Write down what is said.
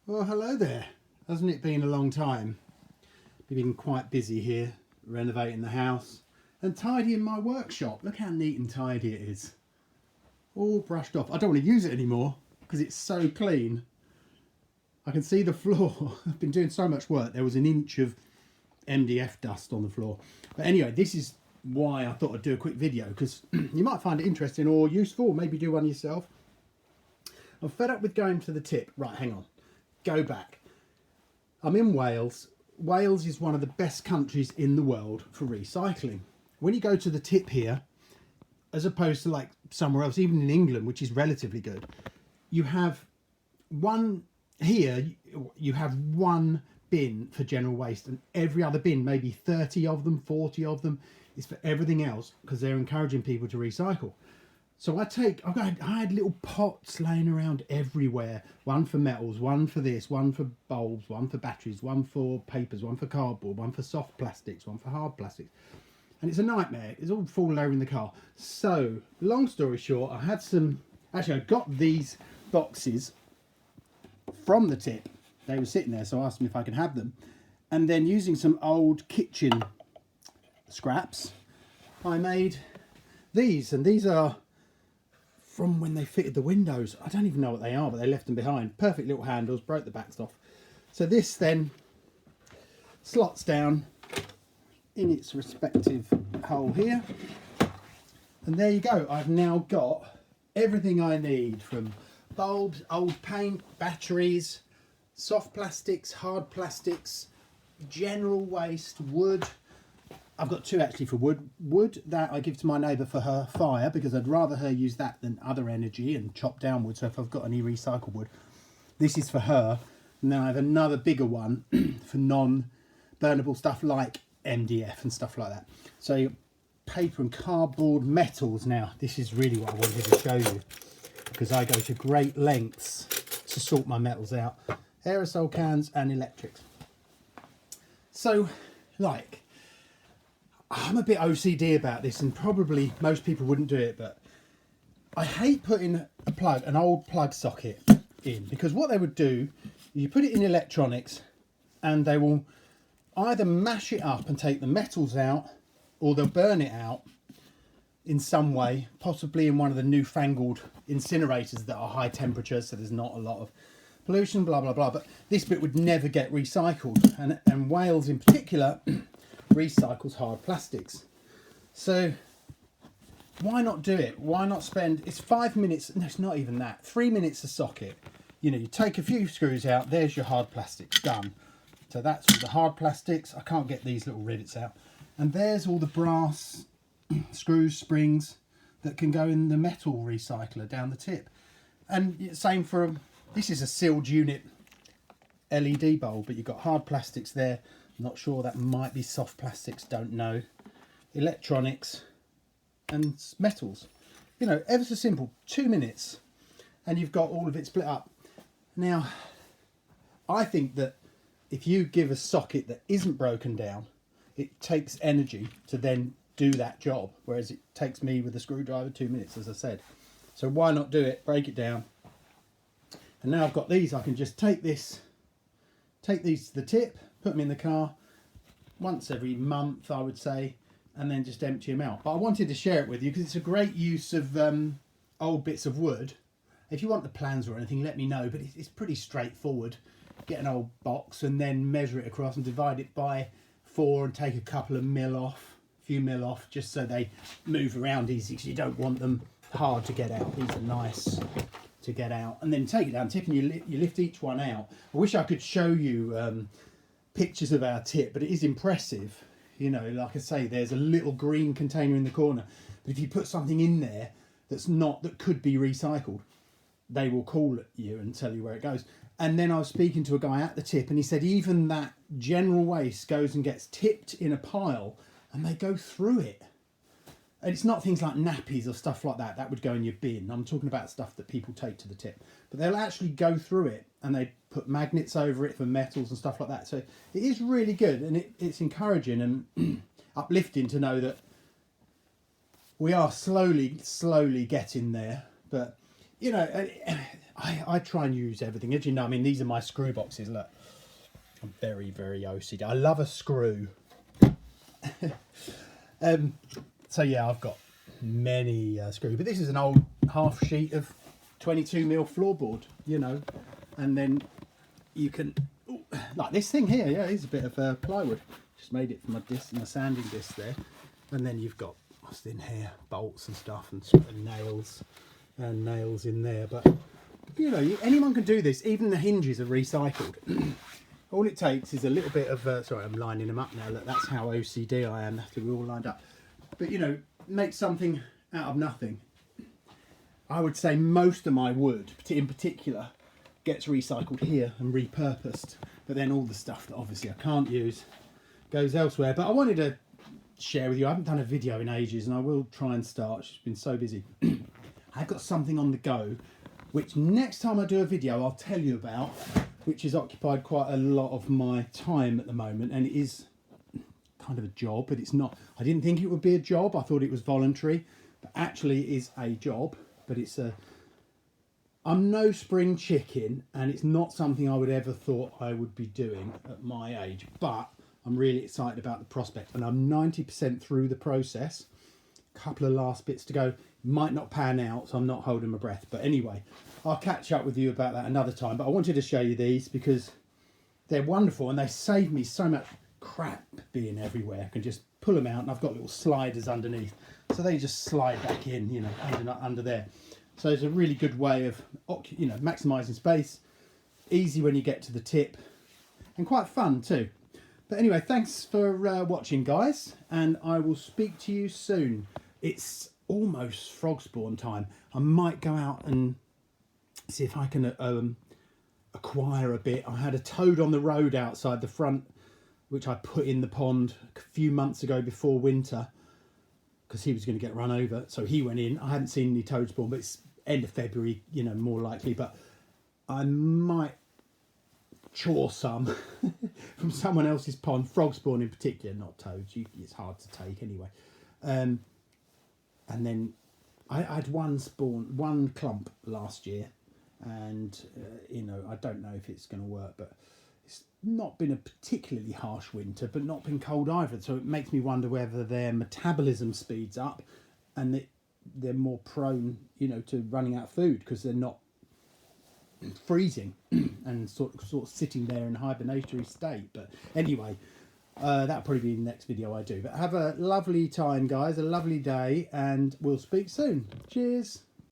Well, hello there. Hasn't it been a long time? We've been quite busy here, renovating the house and tidying my workshop. Look how neat and tidy it is. All brushed off. I don't want to use it anymore because it's so clean. I can see the floor. I've been doing so much work. There was an inch of MDF dust on the floor. But anyway, this is why I thought I'd do a quick video, because you might find it interesting or useful. Maybe do one yourself. I'm fed up with going to the tip. Right, hang on. Go back. I'm in Wales. Wales is one of the best countries in the world for recycling. When you go to the tip here, as opposed to like somewhere else, even in England, which is relatively good, you have one here, you have one bin for general waste, and every other bin, maybe 30 of them, 40 of them, is for everything else, because they're encouraging people to recycle. So I had little pots laying around everywhere. One for metals, one for this, one for bulbs, one for batteries, one for papers, one for cardboard, one for soft plastics, one for hard plastics. And it's a nightmare. It's all falling over in the car. So, long story short, I got these boxes from the tip. They were sitting there, so I asked them if I could have them. And then using some old kitchen scraps, I made these. And these are from when they fitted the windows. I don't even know what they are, but they left them behind. Perfect little handles, broke the backs off. So this then slots down in its respective hole here. And there you go. I've now got everything I need, from bulbs, old paint, batteries, soft plastics, hard plastics, general waste, wood. I've got two actually for wood. Wood that I give to my neighbour for her fire, because I'd rather her use that than other energy and chop down wood. So if I've got any recycled wood, this is for her. And then I have another bigger one for non-burnable stuff like MDF and stuff like that. So paper and cardboard, metals. Now this is really what I wanted to show you, because I go to great lengths to sort my metals out. Aerosol cans and electrics. So, like, I'm a bit OCD about this, and probably most people wouldn't do it, but I hate putting an old plug socket in, because what they would do, you put it in electronics and they will either mash it up and take the metals out, or they'll burn it out in some way, possibly in one of the newfangled incinerators that are high temperature, so there's not a lot of pollution, blah blah blah. But this bit would never get recycled, and Wales in particular recycles hard plastics. So why not do it? Why not spend, it's 5 minutes, no, it's not even that, 3 minutes a socket. You know, you take a few screws out, there's your hard plastics, done. So that's all the hard plastics. I can't get these little rivets out. And there's all the brass screws, springs that can go in the metal recycler down the tip. And same for, this is a sealed unit LED bulb, but you've got hard plastics there. Not sure, that might be soft plastics, don't know. Electronics and metals. You know, ever so simple, 2 minutes, and you've got all of it split up. Now, I think that if you give a socket that isn't broken down, it takes energy to then do that job, whereas it takes me with a screwdriver 2 minutes, as I said. So why not do it, break it down. And now I've got these, I can just take these to the tip, put them in the car once every month, I would say, and then just empty them out. But I wanted to share it with you because it's a great use of old bits of wood. If you want the plans or anything, let me know, but it's pretty straightforward. Get an old box and then measure it across and divide it by 4 and take a couple of a few mil off, just so they move around easy, because you don't want them hard to get out. These are nice to get out. And then take it down tip and you lift each one out. I wish I could show you pictures of our tip, but it is impressive. You know, like I say, there's a little green container in the corner, but if you put something in there that could be recycled, they will call at you and tell you where it goes. And then I was speaking to a guy at the tip, and he said even that general waste goes and gets tipped in a pile, and they go through it. And it's not things like nappies or stuff like that. That would go in your bin. I'm talking about stuff that people take to the tip. But they'll actually go through it, and they put magnets over it for metals and stuff like that. So it is really good, and it's encouraging and uplifting to know that we are slowly getting there. But, you know, I try and use everything. As you know, I mean, these are my screw boxes. Look, I'm very, very OCD. I love a screw. So yeah, I've got many screws, but this is an old half sheet of 22mm floorboard, you know, and then you can, like this thing here, yeah, it's a bit of plywood. Just made it from my sanding disc there, and then you've got what's in here, bolts and stuff, and nails in there. But you know, anyone can do this. Even the hinges are recycled. All it takes is a little bit of sorry, I'm lining them up now. Look, that's how OCD I am. They're all lined up. But you know, make something out of nothing. I would say most of my wood, in particular, gets recycled here and repurposed. But then all the stuff that obviously I can't use goes elsewhere. But I wanted to share with you. I haven't done a video in ages, and I will try and start. It's just been so busy. I've got something on the go, which next time I do a video, I'll tell you about, which has occupied quite a lot of my time at the moment, and it is kind of a job, but it's not. I didn't think it would be a job. I thought it was voluntary, but actually it is a job. But it's I'm no spring chicken, and it's not something I would ever thought I would be doing at my age, but I'm really excited about the prospect, and I'm 90% through the process. A couple of last bits to go. Might not pan out, so I'm not holding my breath, but anyway, I'll catch up with you about that another time. But I wanted to show you these because they're wonderful, and they save me so much crap being everywhere. I can just pull them out, and I've got little sliders underneath, so they just slide back in, you know, under there. So it's a really good way of, you know, maximising space. Easy when you get to the tip, and quite fun too. But anyway, thanks for watching, guys, and I will speak to you soon. It's almost frog spawn time. I might go out and see if I can acquire a bit. I had a toad on the road outside the front, which I put in the pond a few months ago before winter, because he was going to get run over. So he went in. I hadn't seen any toad spawn, but it's end of February, you know, more likely. But I might chaw some from someone else's pond, frog spawn in particular, not toads. It's hard to take anyway. And then I had one clump last year, and you know, I don't know if it's going to work, but it's not been a particularly harsh winter, but not been cold either. So it makes me wonder whether their metabolism speeds up, and they're more prone, you know, to running out of food because they're not freezing and sort of sitting there in hibernatory state. But anyway, that'll probably be the next video I do. But have a lovely time, guys, a lovely day, and we'll speak soon. Cheers.